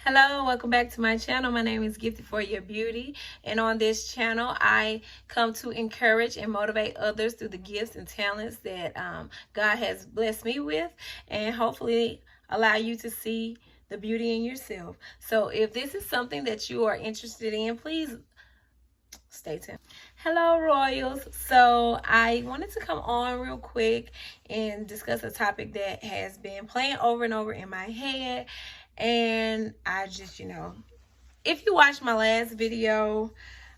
Hello, welcome back to my channel. My name is Gifted for Your Beauty, and on this channel I come to encourage and motivate others through the gifts and talents that God has blessed me with, and hopefully allow you to see the beauty in yourself. So if this is something that you are interested in, please stay tuned. Hello, Royals. So I wanted to come on real quick and discuss a topic that has been playing over and over in my head. And I just, if you watched my last video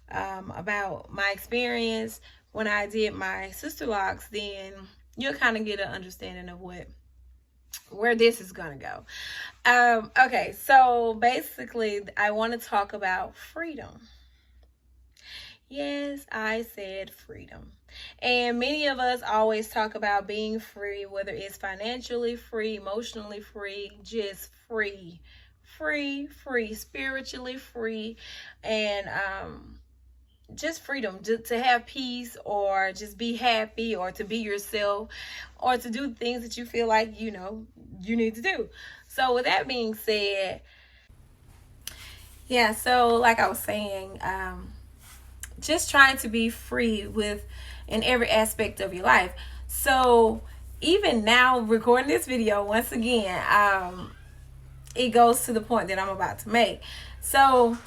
about my experience when I did my sister locks, then you'll kind of get an understanding of where this is going to go. Okay, so basically I want to talk about freedom. Yes, I said freedom. And many of us always talk about being free, whether it's financially free, emotionally free, just free, spiritually free, and just freedom to have peace, or just be happy, or to be yourself, or to do things that you feel like you need to do. So with that being said, yeah, so like I was saying, just trying to be free in every aspect of your life. So even now, recording this video once again, it goes to the point that I'm about to make. So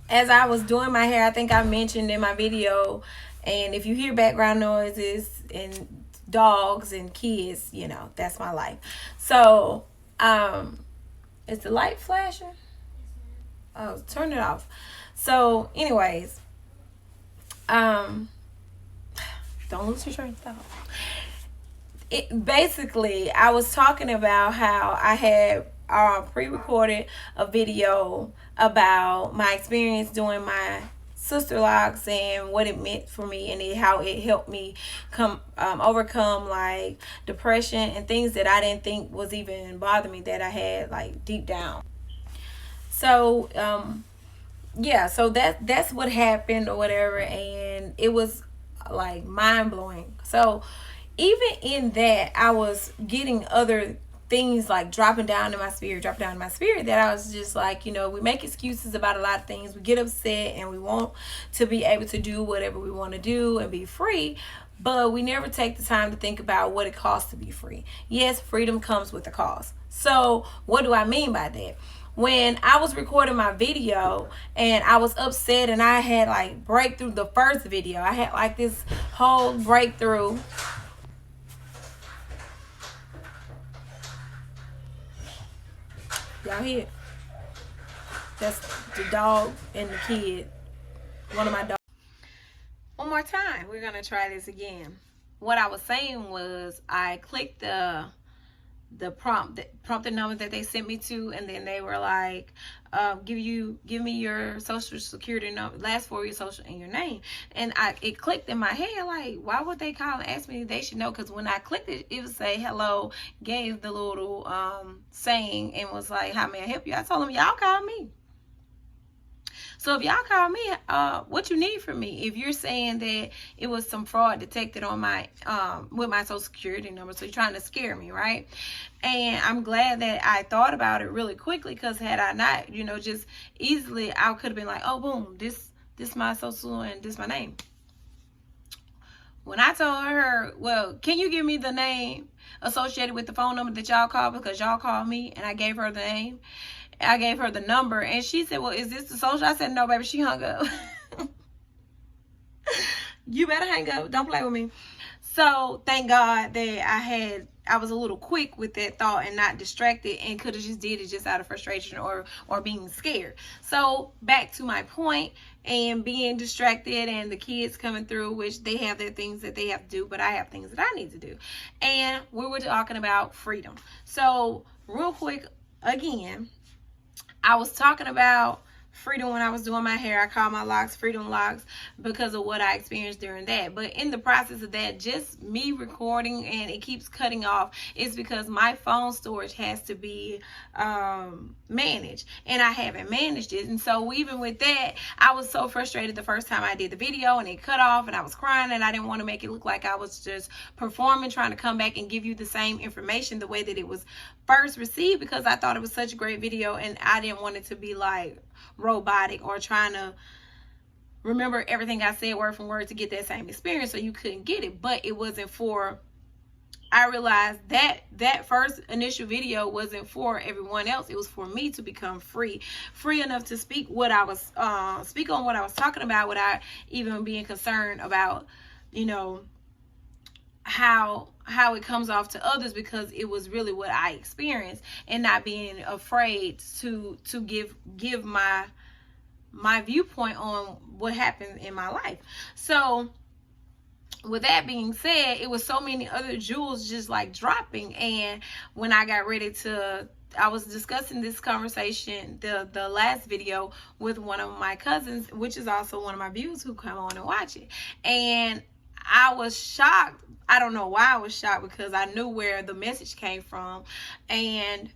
as I was doing my hair, I think I mentioned in my video, and if you hear background noises and dogs and kids, that's my life. So is the light flashing? Oh, turn it off. So anyways, don't lose your train of thought. Basically, I was talking about how I had pre-recorded a video about my experience doing my sister locks and what it meant for me, and how it helped me overcome like depression and things that I didn't think was even bothering me, that I had like deep down. So yeah, so that's what happened or whatever, and it was like mind-blowing. So even in that, I was getting other things like dropping down in my spirit, that I was just like, we make excuses about a lot of things. We get upset and we want to be able to do whatever we want to do and be free, but we never take the time to think about what it costs to be free. Yes, freedom comes with a cost. So what do I mean by that? When I was recording my video and I was upset and I had like breakthrough, the first video, I had like this whole breakthrough. Y'all hear? That's the dog and the kid. One of my dogs. One more time. We're going to try this again. What I was saying was I clicked the prompted number that they sent me to, and then they were like, give me your social security number, last 4 of your social, and your name. And it clicked in my head, like, why would they call and ask me? They should know, because when I clicked it, it would say hello, gave the little saying, and was like, how may I help you? I told them, y'all call me. So if y'all call me, what you need from me? If you're saying that it was some fraud detected on my with my social security number, so you're trying to scare me, right? And I'm glad that I thought about it really quickly, because had I not, just easily, I could have been like, oh, boom, this my social and this my name. When I told her, well, can you give me the name associated with the phone number that y'all called, because y'all called me, and I gave her the name. I gave her the number, and she said, well, is this the social? I said, no, baby. She hung up. You better hang up. Don't play with me. So thank God that I was a little quick with that thought and not distracted, and could have just did it just out of frustration or being scared. So back to my point, and being distracted, and the kids coming through, which they have their things that they have to do, but I have things that I need to do. And we were talking about freedom. So real quick, again, I was talking about freedom when I was doing my hair. I call my locks freedom locks because of what I experienced during that. But in the process of that, just me recording and it keeps cutting off, it's because my phone storage has to be managed, and I haven't managed it. And so even with that, I was so frustrated the first time I did the video and it cut off, and I was crying, and I didn't want to make it look like I was just performing, trying to come back and give you the same information the way that it was first received, because I thought it was such a great video, and I didn't want it to be like robotic or trying to remember everything I said word for word to get that same experience, so you couldn't get it. But it wasn't for, I realized that first initial video wasn't for everyone else. It was for me to become free enough to speak what I was speak on what I was talking about without even being concerned about, you know, how it comes off to others, because it was really what I experienced, and not being afraid to give my viewpoint on what happened in my life. So with that being said, it was so many other jewels just like dropping. And when I got ready to, I was discussing this conversation, the last video, with one of my cousins, which is also one of my viewers who come on and watch it. And I was shocked. I don't know why I was shocked, because I knew where the message came from, and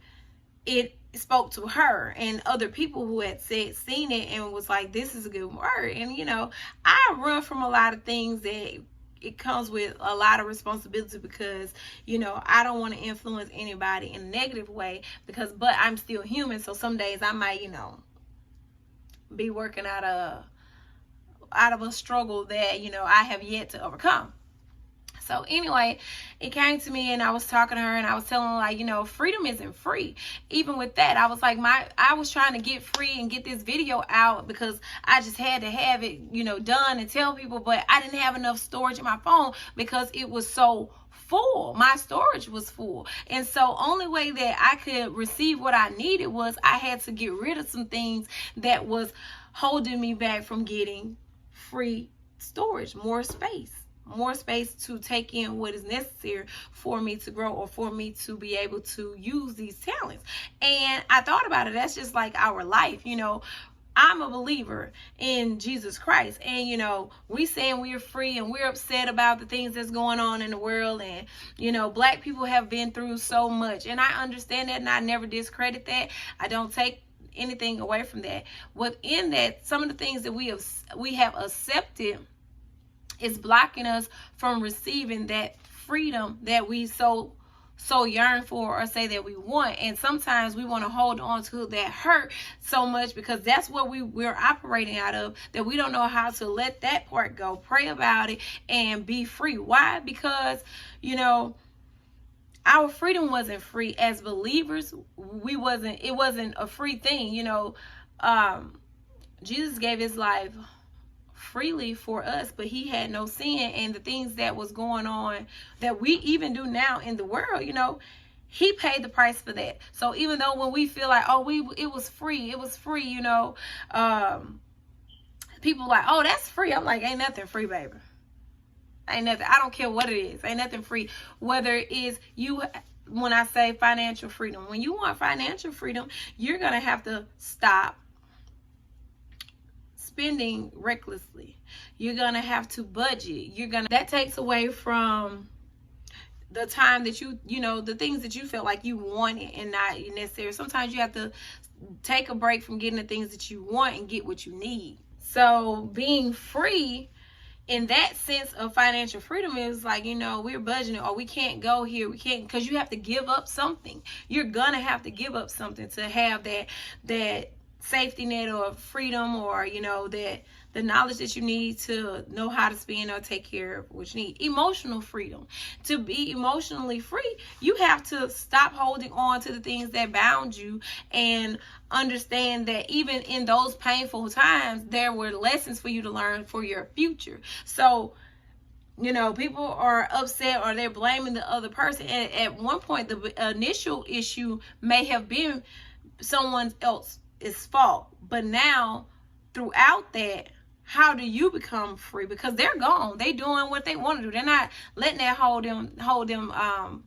it spoke to her and other people who had seen it and was like, this is a good word. And you know, I run from a lot of things that it comes with a lot of responsibility, because you know, I don't want to influence anybody in a negative way, but I'm still human. So some days I might, you know, be working out of a struggle that, you know, I have yet to overcome. So anyway, it came to me, and I was talking to her, and I was telling her, like, you know, freedom isn't free. Even with that, I was like, I was trying to get free and get this video out because I just had to have it, you know, done and tell people, but I didn't have enough storage in my phone because it was so full. My storage was full. And so only way that I could receive what I needed was I had to get rid of some things that was holding me back from getting free storage, more space to take in what is necessary for me to grow, or for me to be able to use these talents. And I thought about it. That's just like our life. You know, I'm a believer in Jesus Christ, and you know, we saying we're free, and we're upset about the things that's going on in the world, and you know, Black people have been through so much, and I understand that, and I never discredit that. I don't take anything away from that. Within that, some of the things that we have accepted is blocking us from receiving that freedom that we so yearn for, or say that we want. And sometimes we want to hold on to that hurt so much, because that's what we're operating out of, that we don't know how to let that part go, pray about it, and be free. Why? Because, you know, our freedom wasn't free as believers. It wasn't a free thing. You know, Jesus gave his life freely for us, but he had no sin. And the things that was going on that we even do now in the world, you know, he paid the price for that. So even though when we feel like, oh, it was free, you know, people like, oh, that's free. I'm like, ain't nothing free, baby. Ain't nothing. I don't care what it is. Ain't nothing free. Whether it is you, when I say financial freedom, when you want financial freedom, you're going to have to stop spending recklessly. You're gonna have to budget. That takes away from the time that you know, the things that you felt like you wanted and not necessary. Sometimes you have to take a break from getting the things that you want and get what you need. So being free in that sense of financial freedom is like, you know, we're budgeting, or we can't go here, we can't, because you have to give up something. You're gonna have to give up something to have that safety net or freedom, or you know, that the knowledge that you need to know how to spend or take care of what you need. Emotional freedom. To be emotionally free, you have to stop holding on to the things that bound you, and understand that even in those painful times, there were lessons for you to learn for your future. So, you know, people are upset or they're blaming the other person, and at one point the initial issue may have been someone else's fault, but now throughout that, how do you become free? Because they're gone, they doing what they want to do. They're not letting that hold them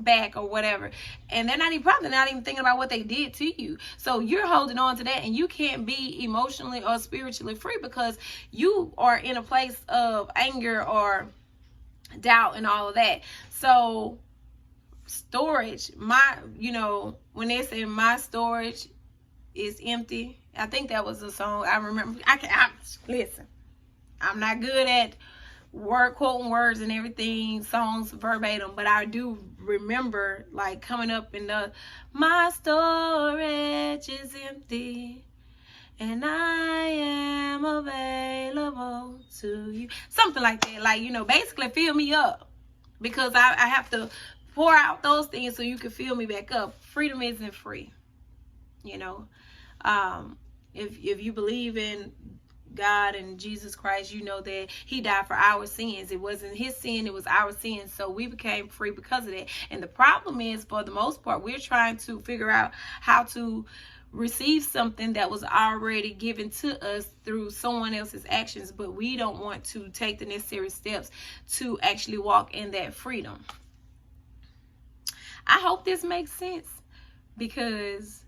back or whatever, and they're probably not even thinking about what they did to you. So you're holding on to that, and you can't be emotionally or spiritually free because you are in a place of anger or doubt and all of that. I storage, when they say my storage is empty, I think that was a song I remember. Listen, I'm not good at quoting words and everything, songs verbatim, but I do remember like coming up in my storage is empty and I am available to you, something like that. Like, basically fill me up, because I have to pour out those things so you can fill me back up. Freedom isn't free. If you believe in God and Jesus Christ, you know that he died for our sins. It wasn't his sin, it was our sin. So we became free because of that. And the problem is, for the most part, we're trying to figure out how to receive something that was already given to us through someone else's actions, but we don't want to take the necessary steps to actually walk in that freedom. I hope this makes sense, because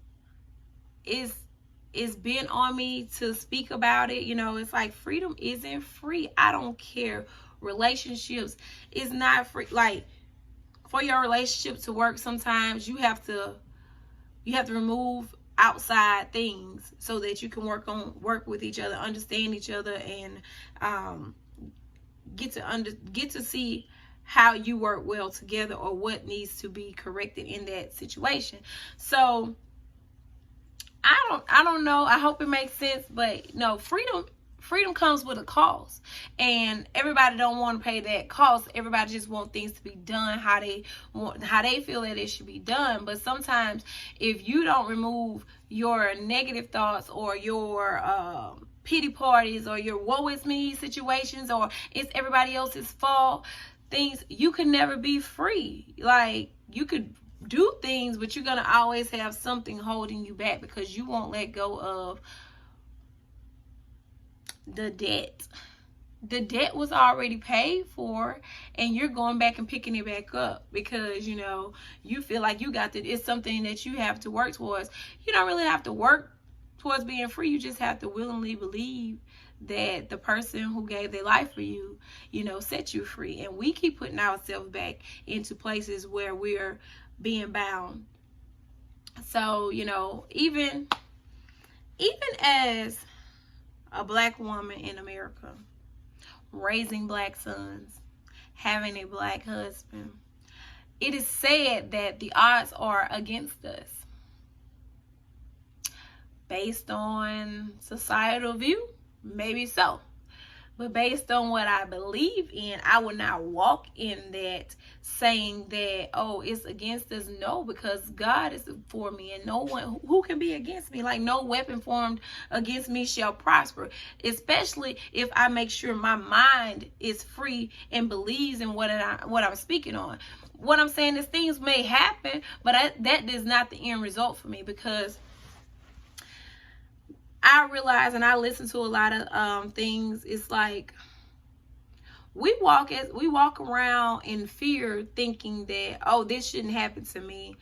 it's been on me to speak about it. It's like freedom isn't free. I don't care. Relationships is not free. Like, for your relationship to work, sometimes you have to remove outside things so that you can work with each other, understand each other, and get to see how you work well together, or what needs to be corrected in that situation. So I don't know. I hope it makes sense, but no, freedom comes with a cost, and everybody don't want to pay that cost. Everybody just want things to be done how they feel that it should be done. But sometimes, if you don't remove your negative thoughts, or your pity parties, or your woe is me situations, or it's everybody else's fault things, you can never be free. Like, you could do things, but you're gonna always have something holding you back, because you won't let go of the debt. The debt was already paid for, and you're going back and picking it back up because you feel like it's something that you have to work towards. You don't really have to work towards being free. You just have to willingly believe that the person who gave their life for you, set you free. And we keep putting ourselves back into places where we're being bound. So, even as a black woman in America, raising black sons, having a black husband, it is said that the odds are against us. Based on societal view, maybe so. But based on what I believe in, I would not walk in that saying that, oh, it's against us. No, because God is for me, and no one who can be against me. Like, no weapon formed against me shall prosper, especially if I make sure my mind is free and believes in what I'm speaking on. What I'm saying is, things may happen, but that is not the end result for me, because I realize, and I listen to a lot of things, it's like we walk around in fear, thinking that, oh, this shouldn't happen to me.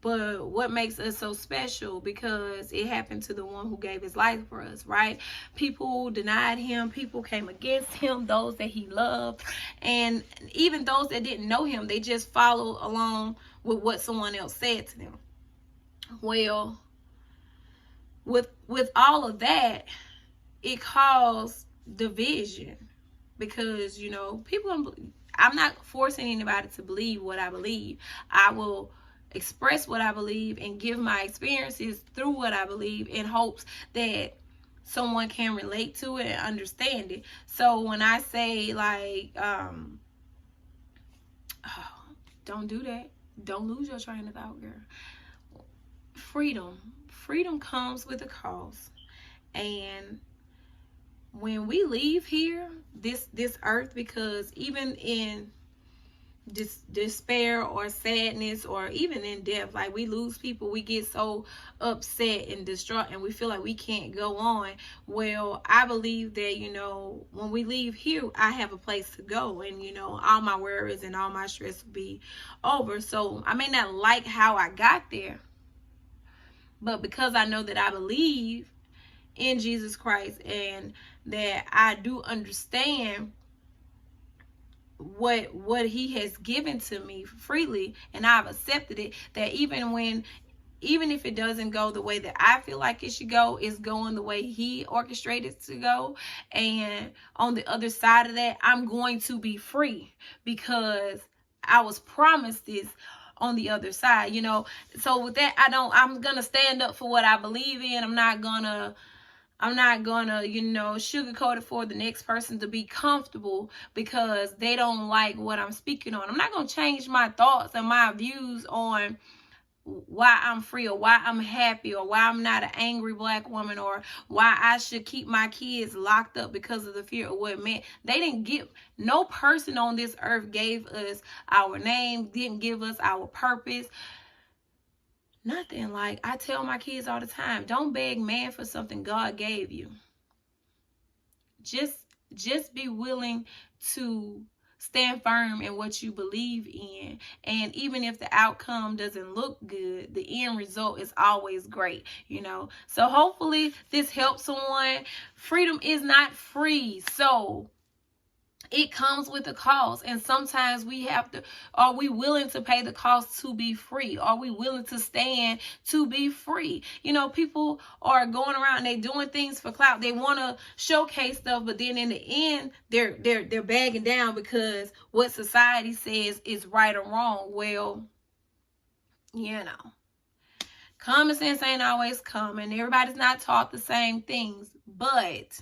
But what makes us so special? Because it happened to the one who gave his life for us, right? People denied him. People came against him, those that he loved. And even those that didn't know him, they just followed along with what someone else said to them. Well, with all of that, it caused division, because people, I'm not forcing anybody to believe what I believe. I will express what I believe and give my experiences through what I believe, in hopes that someone can relate to it and understand it. So when I say, like, don't do that, don't lose your train of thought, girl. Freedom comes with a cost. And when we leave here, this earth, because even in despair or sadness, or even in death. Like, we lose people, we get so upset and distraught, and we feel like we can't go on. Well, I believe that, when we leave here, I have a place to go, and all my worries and all my stress will be over. So I may not like how I got there, but because I know that I believe in Jesus Christ, and that I do understand what he has given to me freely, and I've accepted it, that even if it doesn't go the way that I feel like it should go, it's going the way he orchestrated it to go. And on the other side of that, I'm going to be free, because I was promised this on the other side, So with that, I'm gonna stand up for what I believe in. I'm not gonna sugarcoat it for the next person to be comfortable because they don't like what I'm speaking on. I'm not gonna change my thoughts and my views on why I'm free, or why I'm happy, or why I'm not an angry black woman, or why I should keep my kids locked up because of the fear of what it meant. No person on this earth gave us our name, didn't give us our purpose. Nothing. Like, I tell my kids all the time, don't beg man for something God gave you. Just be willing to stand firm in what you believe in. And even if the outcome doesn't look good, the end result is always great, So hopefully this helps someone. Freedom is not free. So it comes with a cost, and sometimes are we willing to pay the cost to be free? Are we willing to stand to be free? People are going around and they doing things for clout. They want to showcase stuff, but then in the end, they're bagging down because what society says is right or wrong. Well, common sense ain't always common. Everybody's not taught the same things, but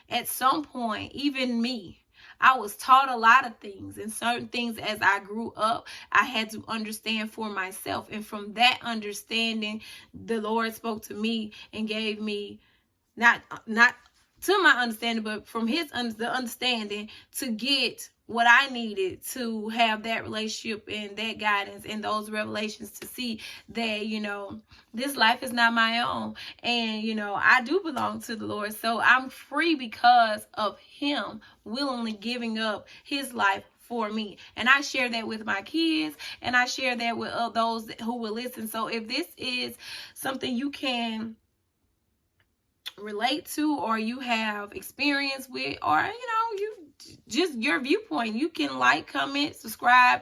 at some point, even me, I was taught a lot of things, and certain things as I grew up, I had to understand for myself. And from that understanding, the Lord spoke to me and gave me not to my understanding, but from the understanding to get what I needed to have that relationship and that guidance and those revelations to see that, this life is not my own. And, I do belong to the Lord. So I'm free because of him willingly giving up his life for me. And I share that with my kids, and I share that with those who will listen. So if this is something you can relate to, or you have experience with, or you just your viewpoint, you can like, comment, subscribe,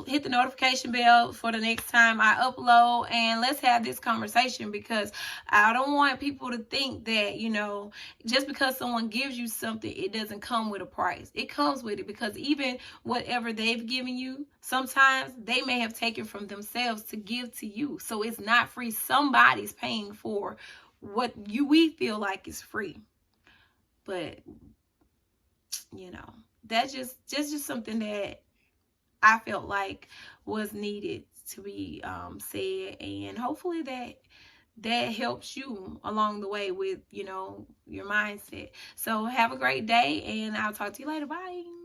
hit the notification bell for the next time I upload, and let's have this conversation, because I don't want people to think that just because someone gives you something, it doesn't come with a price. It comes with it, because even whatever they've given you, sometimes they may have taken from themselves to give to you. So it's not free. Somebody's paying for what we feel like is free. But that's just something that I felt like was needed to be said, and hopefully that helps you along the way with your mindset. So have a great day, and I'll talk to you later. Bye.